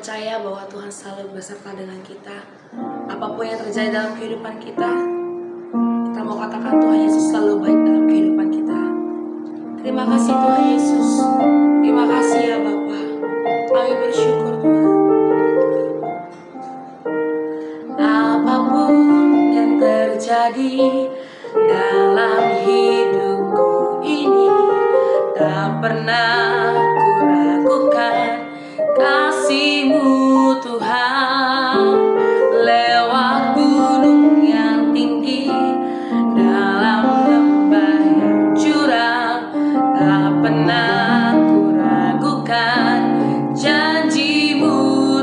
percaya bahwa Tuhan selalu beserta dengan kita. Apapun yang terjadi dalam kehidupan kita mau katakan Tuhan Yesus selalu baik dalam kehidupan kita. Terima kasih Tuhan Yesus. Terima kasih ya Bapa. Kami bersyukur Tuhan. Apapun yang terjadi dalam hidupku ini, tak pernah ku ragukan kasih-Mu Tuhan. Lewat gunung yang tinggi, dalam lembah yang curam, tak pernah ku ragukan janji-Mu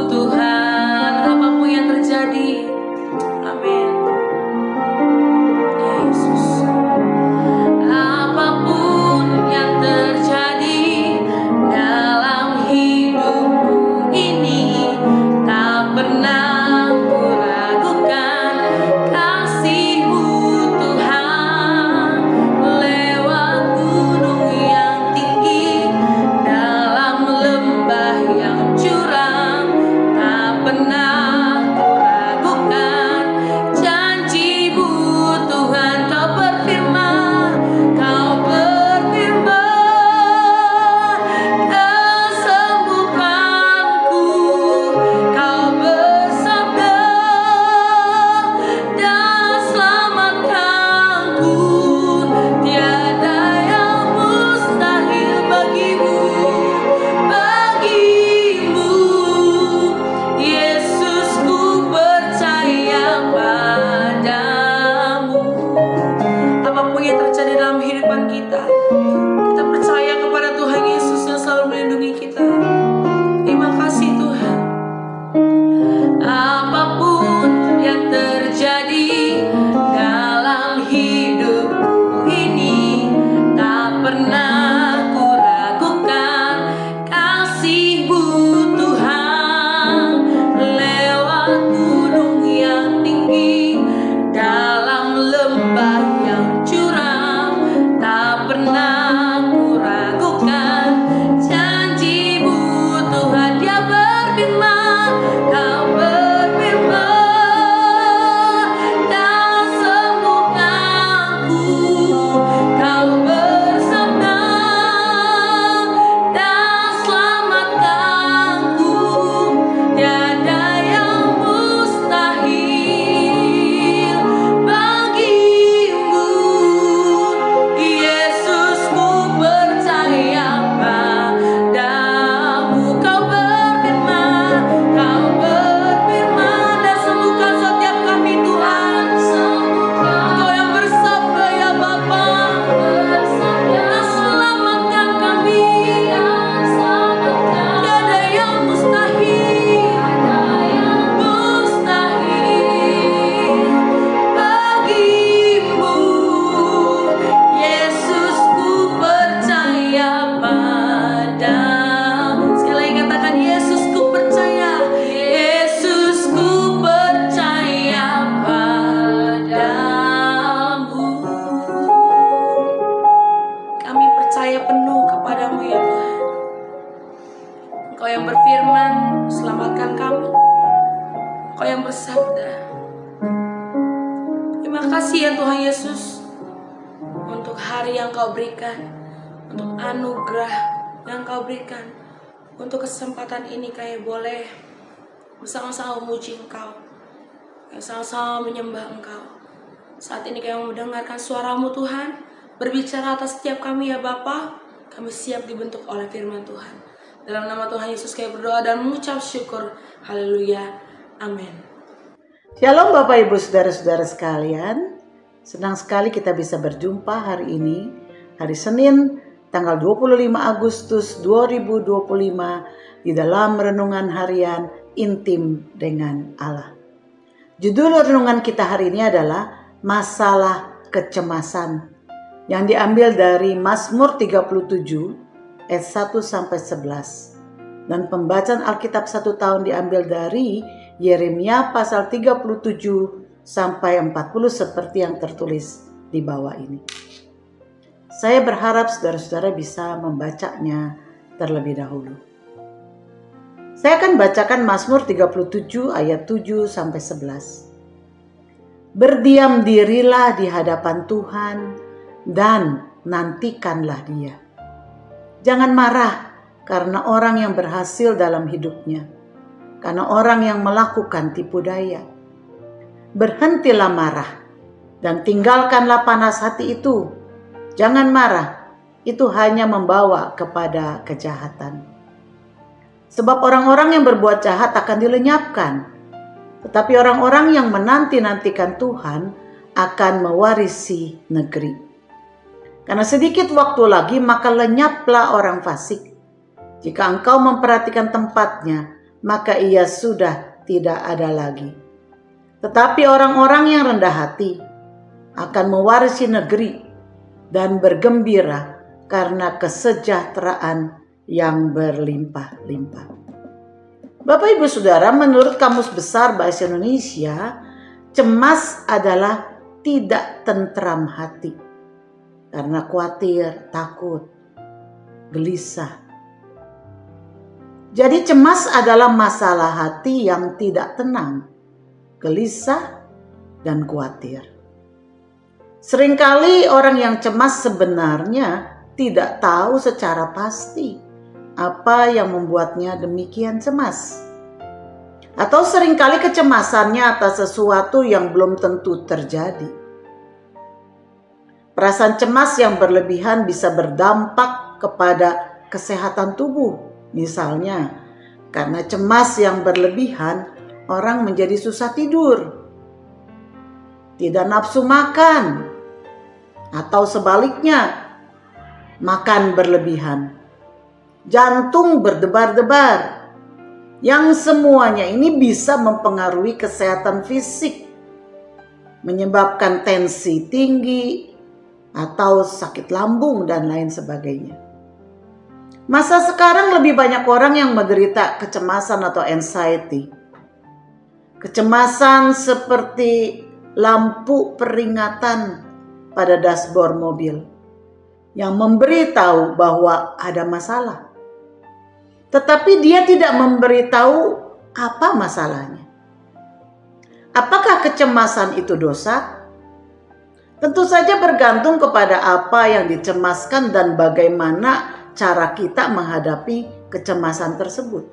Tuhan. Apapun yang terjadi, amin. Yesus. Apapun yang terjadi dalam hidupku ini, tak pernah ku ragukan kasih-Mu Tuhan. Lewat gunung yang tinggi, dalam lembah yang curam, tak pernah ku ragukan janji-Mu Tuhan. Kau berfirman, Kau sembuhkanku, Kau bersabda dan selamatkanku. Tiada yang mustahil bagimu, Yesus, ku percaya padamu. Apapun yang terjadi dalam kehidupan kita percaya kepada Tuhan Yesus yang selalu melindungi kita. Terima kasih Tuhan. Apapun yang terjadi dalam hidupku ini, tak pernah ku ragukan kasih-Mu Tuhan. Lewat gunung yang tinggi, dalam lembah yang curam, tak pernah ku ragukan janji-Mu Tuhan. Dia berfirman, Kau berfirman dan sembuhkanku, Kau bersabda dan selamatkanku. Tiada yang mustahil bagimu, Yesus, ku percaya padamu. Kau berfirman dan sembuhkan setiap kami Tuhan. Kau yang bersabda ya Bapa, dan selamatkan kami. Tiada yang mustahil bagimu, Yesus, ku percaya padamu. Sekali lagi katakan, Yesus, ku percaya. Yesus, ku percaya padamu. Kami percaya penuh kepadamu ya Tuhan. Engkau yang berfirman, selamatkan kami. Engkau yang bersabda. Terima kasih ya Tuhan Yesus, untuk hari yang Kau berikan, untuk anugerah yang Kau berikan, untuk kesempatan ini kami boleh bersama-sama memuji Engkau, bersama-sama menyembah Engkau. Saat ini kami mendengarkan suara-Mu Tuhan, berbicara atas setiap kami ya Bapa. Kami siap dibentuk oleh firman Tuhan. Dalam nama Tuhan Yesus kami berdoa dan mengucap syukur. Haleluya. Amin. Shalom Bapak Ibu Saudara-saudara sekalian. Senang sekali kita bisa berjumpa hari ini, hari Senin tanggal 25 Agustus 2025 di dalam renungan harian Intim dengan Allah. Judul renungan kita hari ini adalah Masalah Kecemasan, yang diambil dari Mazmur 37 ayat 1 sampai 11. Dan pembacaan Alkitab 1 tahun diambil dari Yeremia pasal 37 sampai 40 seperti yang tertulis di bawah ini. Saya berharap saudara-saudara bisa membacanya terlebih dahulu. Saya akan bacakan Mazmur 37 ayat 7 sampai 11. Berdiam dirilah di hadapan Tuhan dan nantikanlah Dia. Jangan marah karena orang yang berhasil dalam hidupnya, karena orang yang melakukan tipu daya. Berhentilah marah dan tinggalkanlah panas hati itu. Jangan marah, itu hanya membawa kepada kejahatan. Sebab orang-orang yang berbuat jahat akan dilenyapkan, tetapi orang-orang yang menanti-nantikan Tuhan akan mewarisi negeri. Karena sedikit waktu lagi maka lenyaplah orang fasik. Jika engkau memperhatikan tempatnya, maka ia sudah tidak ada lagi. Tetapi orang-orang yang rendah hati akan mewarisi negeri dan bergembira karena kesejahteraan yang berlimpah-limpah. Bapak Ibu Saudara, menurut Kamus Besar Bahasa Indonesia, cemas adalah tidak tentram hati karena khawatir, takut, gelisah. Jadi cemas adalah masalah hati yang tidak tenang, gelisah, dan khawatir. Seringkali orang yang cemas sebenarnya tidak tahu secara pasti apa yang membuatnya demikian cemas. Atau seringkali kecemasannya atas sesuatu yang belum tentu terjadi. Perasaan cemas yang berlebihan bisa berdampak kepada kesehatan tubuh. Misalnya, karena cemas yang berlebihan, orang menjadi susah tidur, tidak nafsu makan, atau sebaliknya, makan berlebihan, jantung berdebar-debar, yang semuanya ini bisa mempengaruhi kesehatan fisik, menyebabkan tensi tinggi, atau sakit lambung, dan lain sebagainya. Masa sekarang lebih banyak orang yang menderita kecemasan atau anxiety. Kecemasan seperti lampu peringatan pada dashboard mobil yang memberitahu bahwa ada masalah. Tetapi dia tidak memberitahu apa masalahnya. Apakah kecemasan itu dosa? Tentu saja bergantung kepada apa yang dicemaskan dan bagaimana cara kita menghadapi kecemasan tersebut.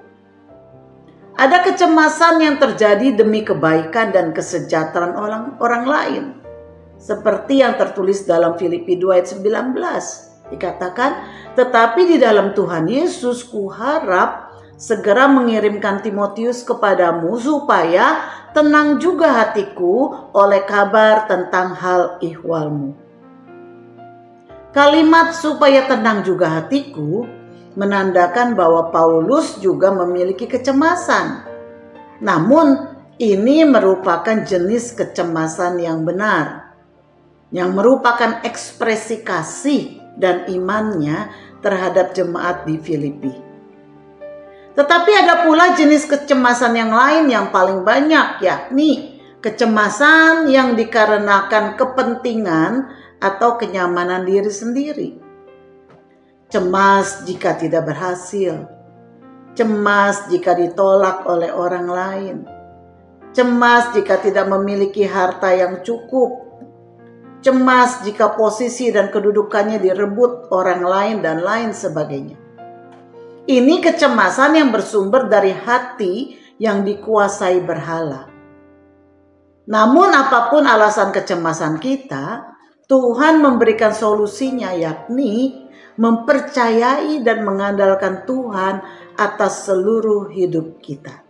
Ada kecemasan yang terjadi demi kebaikan dan kesejahteraan orang lain. Seperti yang tertulis dalam Filipi 2 ayat 19. Dikatakan, tetapi di dalam Tuhan Yesus kuharap segera mengirimkan Timotius kepadamu supaya tenang juga hatiku oleh kabar tentang hal ihwalmu. Kalimat supaya tenang juga hatiku menandakan bahwa Paulus juga memiliki kecemasan. Namun ini merupakan jenis kecemasan yang benar, yang merupakan ekspresi kasih dan imannya terhadap jemaat di Filipi. Tetapi ada pula jenis kecemasan yang lain yang paling banyak, yakni kecemasan yang dikarenakan kepentingan atau kenyamanan diri sendiri. Cemas jika tidak berhasil, cemas jika ditolak oleh orang lain, cemas jika tidak memiliki harta yang cukup, cemas jika posisi dan kedudukannya direbut orang lain dan lain sebagainya. Ini kecemasan yang bersumber dari hati yang dikuasai berhala. Namun apapun alasan kecemasan kita, Tuhan memberikan solusinya, yakni mempercayai dan mengandalkan Tuhan atas seluruh hidup kita,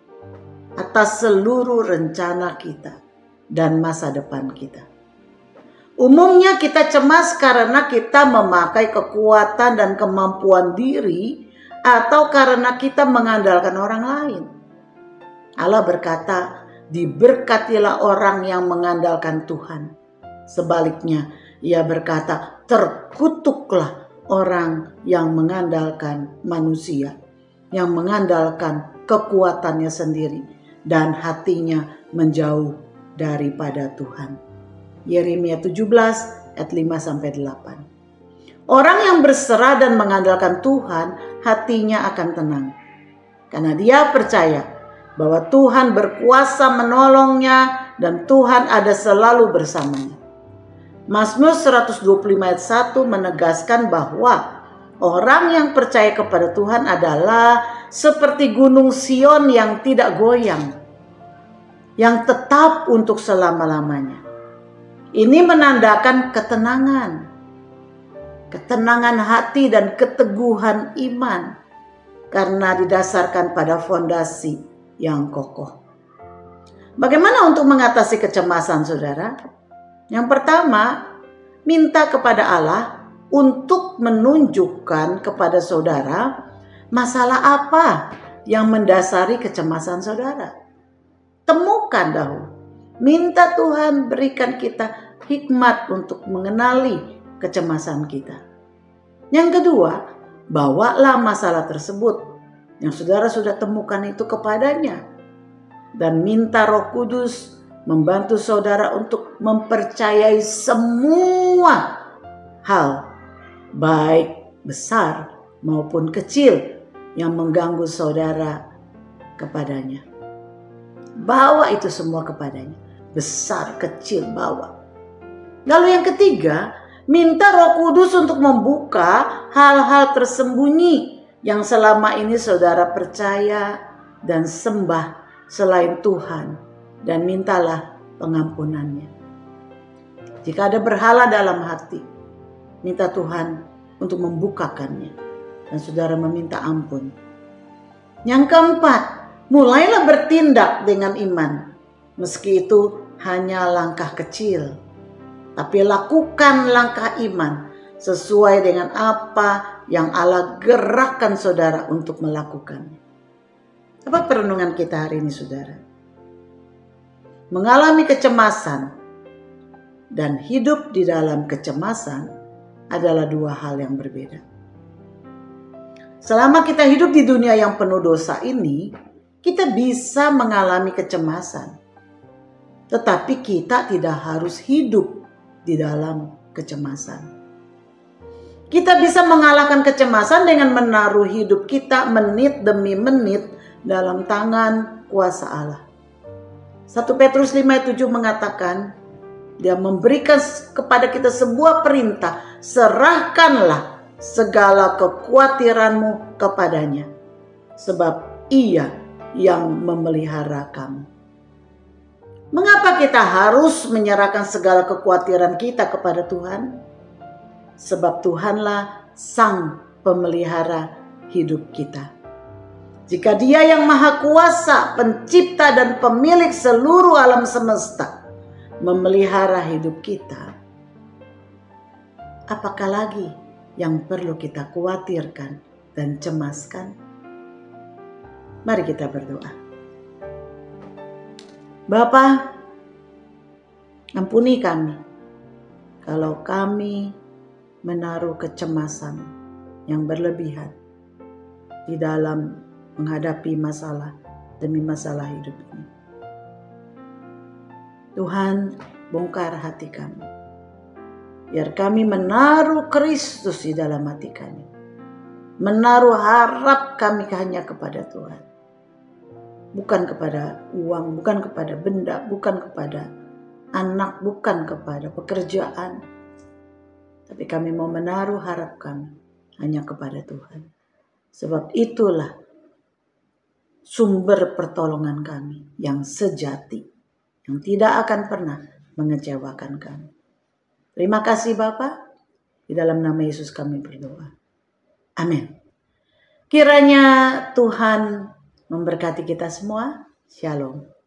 atas seluruh rencana kita dan masa depan kita. Umumnya kita cemas karena kita memakai kekuatan dan kemampuan diri atau karena kita mengandalkan orang lain. Allah berkata, diberkatilah orang yang mengandalkan Tuhan. Sebaliknya, Ia berkata, terkutuklah orang yang mengandalkan manusia, yang mengandalkan kekuatannya sendiri dan hatinya menjauh daripada Tuhan. Yeremia 17 ayat 5-8. Orang yang berserah dan mengandalkan Tuhan, hatinya akan tenang. karena dia percaya bahwa Tuhan berkuasa menolongnya dan Tuhan ada selalu bersamanya. Mazmur 125 ayat 1 menegaskan bahwa orang yang percaya kepada Tuhan adalah seperti gunung Sion yang tidak goyang, yang tetap untuk selama-lamanya. Ini menandakan ketenangan hati dan keteguhan iman karena didasarkan pada fondasi yang kokoh. Bagaimana untuk mengatasi kecemasan, saudara? Yang pertama, minta kepada Allah untuk menunjukkan kepada saudara masalah apa yang mendasari kecemasan saudara. Temukan dahulu. Minta Tuhan berikan kita hikmat untuk mengenali kecemasan kita. Yang kedua, bawalah masalah tersebut yang saudara sudah temukan itu kepadanya. Dan minta Roh Kudus membantu saudara untuk mempercayai semua hal, baik besar maupun kecil, yang mengganggu saudara kepadanya. Bawa itu semua kepadanya. Besar, kecil, bawa. Lalu yang ketiga, minta Roh Kudus untuk membuka hal-hal tersembunyi yang selama ini saudara percaya dan sembah selain Tuhan, dan mintalah pengampunannya. Jika ada berhala dalam hati, minta Tuhan untuk membukakannya dan saudara meminta ampun. Yang keempat, mulailah bertindak dengan iman, meski itu hanya langkah kecil, tapi lakukan langkah iman sesuai dengan apa yang Allah gerakkan saudara untuk melakukannya. Apa perenungan kita hari ini, saudara? Mengalami kecemasan dan hidup di dalam kecemasan adalah dua hal yang berbeda. Selama kita hidup di dunia yang penuh dosa ini, kita bisa mengalami kecemasan. Tetapi kita tidak harus hidup di dalam kecemasan. Kita bisa mengalahkan kecemasan dengan menaruh hidup kita menit demi menit dalam tangan kuasa Allah. 1 Petrus 5:7 mengatakan, dia memberikan kepada kita sebuah perintah, serahkanlah segala kekhawatiranmu kepadanya, sebab Ia yang memelihara kamu. Mengapa kita harus menyerahkan segala kekhawatiran kita kepada Tuhan? Sebab Tuhanlah sang pemelihara hidup kita. Jika Dia yang maha kuasa, pencipta dan pemilik seluruh alam semesta, memelihara hidup kita, apakah lagi yang perlu kita khawatirkan dan cemaskan? Mari kita berdoa. Bapa, ampuni kami kalau kami menaruh kecemasan yang berlebihan di dalam menghadapi masalah demi masalah hidup ini. Tuhan, bongkar hati kami, biar kami menaruh Kristus di dalam hati kami, menaruh harap kami hanya kepada Tuhan, bukan kepada uang, bukan kepada benda, bukan kepada anak, bukan kepada pekerjaan, tapi kami mau menaruh harap kami hanya kepada Tuhan. Sebab itulah sumber pertolongan kami yang sejati, yang tidak akan pernah mengecewakan kami. Terima kasih Bapa, di dalam nama Yesus kami berdoa. Amin. Kiranya Tuhan memberkati kita semua. Shalom.